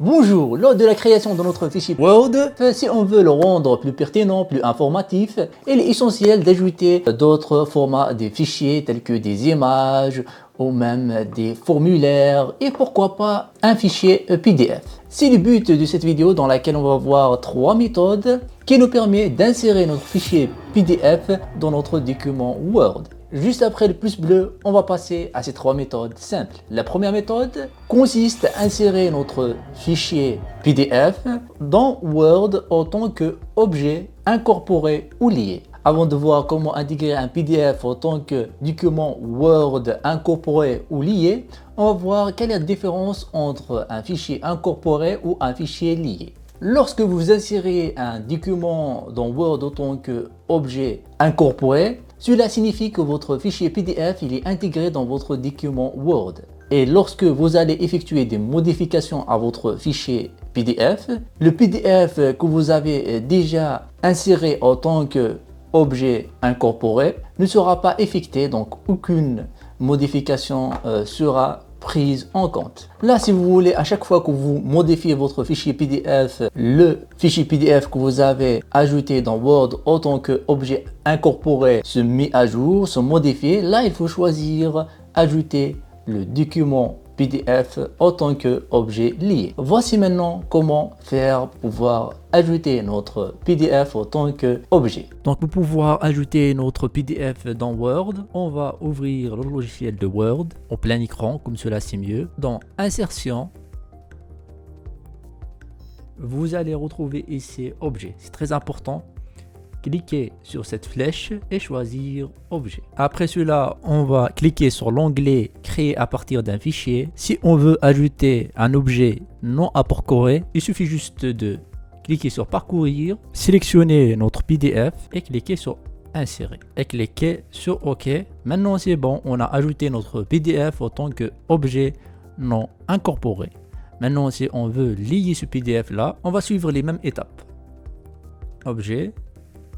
Bonjour, lors de la création de notre fichier Word, si on veut le rendre plus pertinent, plus informatif, il est essentiel d'ajouter d'autres formats de fichiers tels que des images ou même des formulaires et pourquoi pas un fichier PDF. C'est le but de cette vidéo dans laquelle on va voir 3 méthodes qui nous permettent d'insérer notre fichier PDF dans notre document Word. Juste après le plus bleu, on va passer à ces 3 méthodes simples. La première méthode consiste à insérer notre fichier PDF dans Word en tant qu'objet incorporé ou lié. Avant de voir comment intégrer un PDF en tant que document Word incorporé ou lié, on va voir quelle est la différence entre un fichier incorporé ou un fichier lié. Lorsque vous insérez un document dans Word en tant qu'objet incorporé, cela signifie que votre fichier PDF est intégré dans votre document Word. Et lorsque vous allez effectuer des modifications à votre fichier PDF, le PDF que vous avez déjà inséré en tant qu'objet incorporé ne sera pas effectué, donc aucune modification sera prise en compte. Là, si vous voulez, à chaque fois que vous modifiez votre fichier PDF, le fichier PDF que vous avez ajouté dans Word en tant qu'objet incorporé se met à jour, se modifie. Là, il faut choisir ajouter le document PDF en tant qu'objet lié. Voici maintenant comment faire pour pouvoir ajouter notre PDF en tant qu'objet. Donc pour pouvoir ajouter notre PDF dans Word, on va ouvrir le logiciel de Word en plein écran, comme cela c'est mieux. Dans Insertion, vous allez retrouver ici Objet. C'est très important. Cliquez sur cette flèche et choisir Objet. Après cela, on va cliquer sur l'onglet Créer à partir d'un fichier. Si on veut ajouter un objet non incorporé, il suffit juste de cliquer sur Parcourir, sélectionner notre PDF et cliquer sur Insérer. Et cliquer sur OK. Maintenant c'est bon, on a ajouté notre PDF en tant qu'objet non incorporé. Maintenant si on veut lier ce PDF là, on va suivre les mêmes étapes. Objet,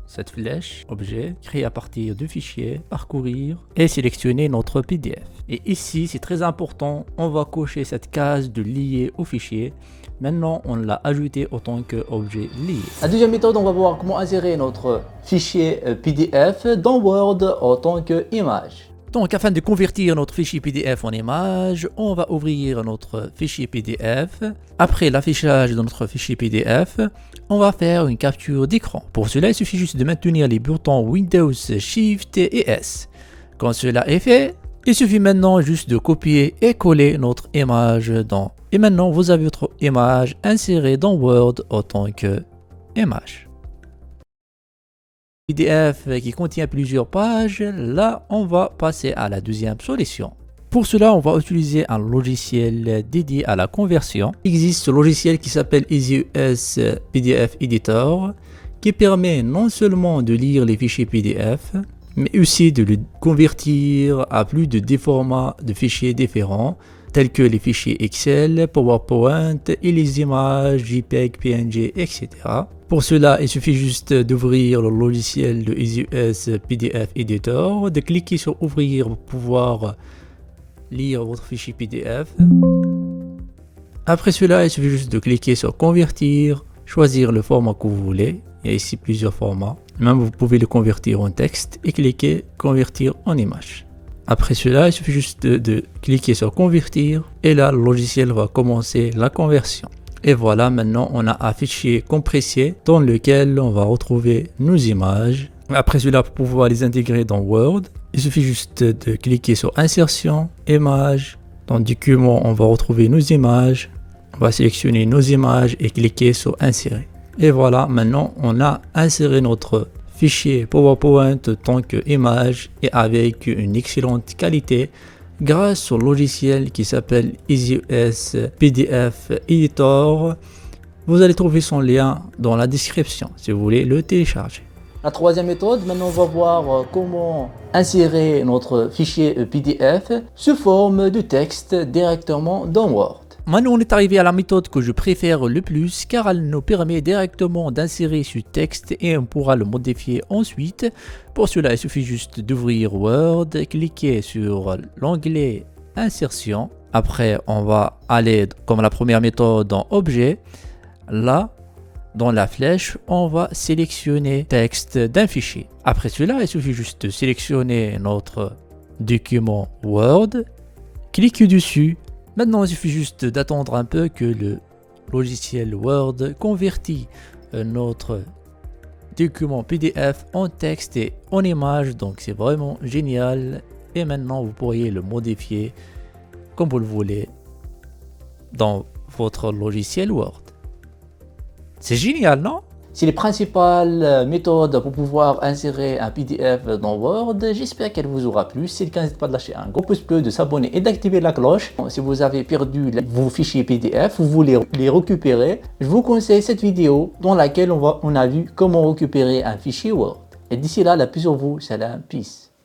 cette flèche, objet, créer à partir du fichier, parcourir et sélectionner notre PDF. Et ici, c'est très important, on va cocher cette case de lier au fichier. Maintenant, on l'a ajouté en tant qu'objet lié. La deuxième méthode, on va voir comment insérer notre fichier PDF dans Word en tant qu'image. Donc, afin de convertir notre fichier PDF en image, on va ouvrir notre fichier PDF. Après l'affichage de notre fichier PDF, on va faire une capture d'écran. Pour cela, il suffit juste de maintenir les boutons Windows, Shift et S. Quand cela est fait, il suffit maintenant juste de copier et coller notre image dans. Et maintenant, vous avez votre image insérée dans Word en tant qu'image. PDF qui contient plusieurs pages, là on va passer à la deuxième solution. Pour cela, on va utiliser un logiciel dédié à la conversion. Il existe ce logiciel qui s'appelle EasyUS PDF Editor qui permet non seulement de lire les fichiers PDF, mais aussi de les convertir à plus de 10 formats de fichiers différents tels que les fichiers Excel, PowerPoint et les images JPEG, PNG, etc. Pour cela, il suffit juste d'ouvrir le logiciel de EasyUS PDF Editor, de cliquer sur Ouvrir pour pouvoir lire votre fichier PDF. Après cela, il suffit juste de cliquer sur Convertir, choisir le format que vous voulez. Il y a ici plusieurs formats. Même vous pouvez le convertir en texte et cliquer Convertir en image. Après cela, il suffit juste de cliquer sur Convertir et là, le logiciel va commencer la conversion. Et voilà, maintenant, on a un fichier compressé dans lequel on va retrouver nos images. Après cela, pour pouvoir les intégrer dans Word, il suffit juste de cliquer sur Insertion, Images. Dans Document, on va retrouver nos images. On va sélectionner nos images et cliquer sur Insérer. Et voilà, maintenant, on a inséré notre fichier PowerPoint en tant qu'image et avec une excellente qualité grâce au logiciel qui s'appelle EasyUS PDF Editor. Vous allez trouver son lien dans la description si vous voulez le télécharger. La troisième méthode, maintenant on va voir comment insérer notre fichier PDF sous forme de texte directement dans Word. Maintenant on est arrivé à la méthode que je préfère le plus car elle nous permet directement d'insérer ce texte et on pourra le modifier ensuite. Pour cela il suffit juste d'ouvrir Word, cliquer sur l'onglet Insertion. Après, on va aller comme la première méthode dans Objet. Là, dans la flèche, on va sélectionner texte d'un fichier. Après cela, il suffit juste de sélectionner notre document Word, cliquez dessus. Maintenant, il suffit juste d'attendre un peu que le logiciel Word convertit notre document PDF en texte et en image. Donc c'est vraiment génial. Et maintenant, vous pourriez le modifier comme vous le voulez dans votre logiciel Word. C'est génial, non? C'est les principales méthodes pour pouvoir insérer un PDF dans Word. J'espère qu'elle vous aura plu. Si c'est le cas, n'hésitez pas de lâcher un gros pouce bleu, de s'abonner et d'activer la cloche. Si vous avez perdu vos fichiers PDF, vous voulez les récupérer, je vous conseille cette vidéo dans laquelle on a vu comment récupérer un fichier Word. Et d'ici là, la paix sur vous. Salam, peace.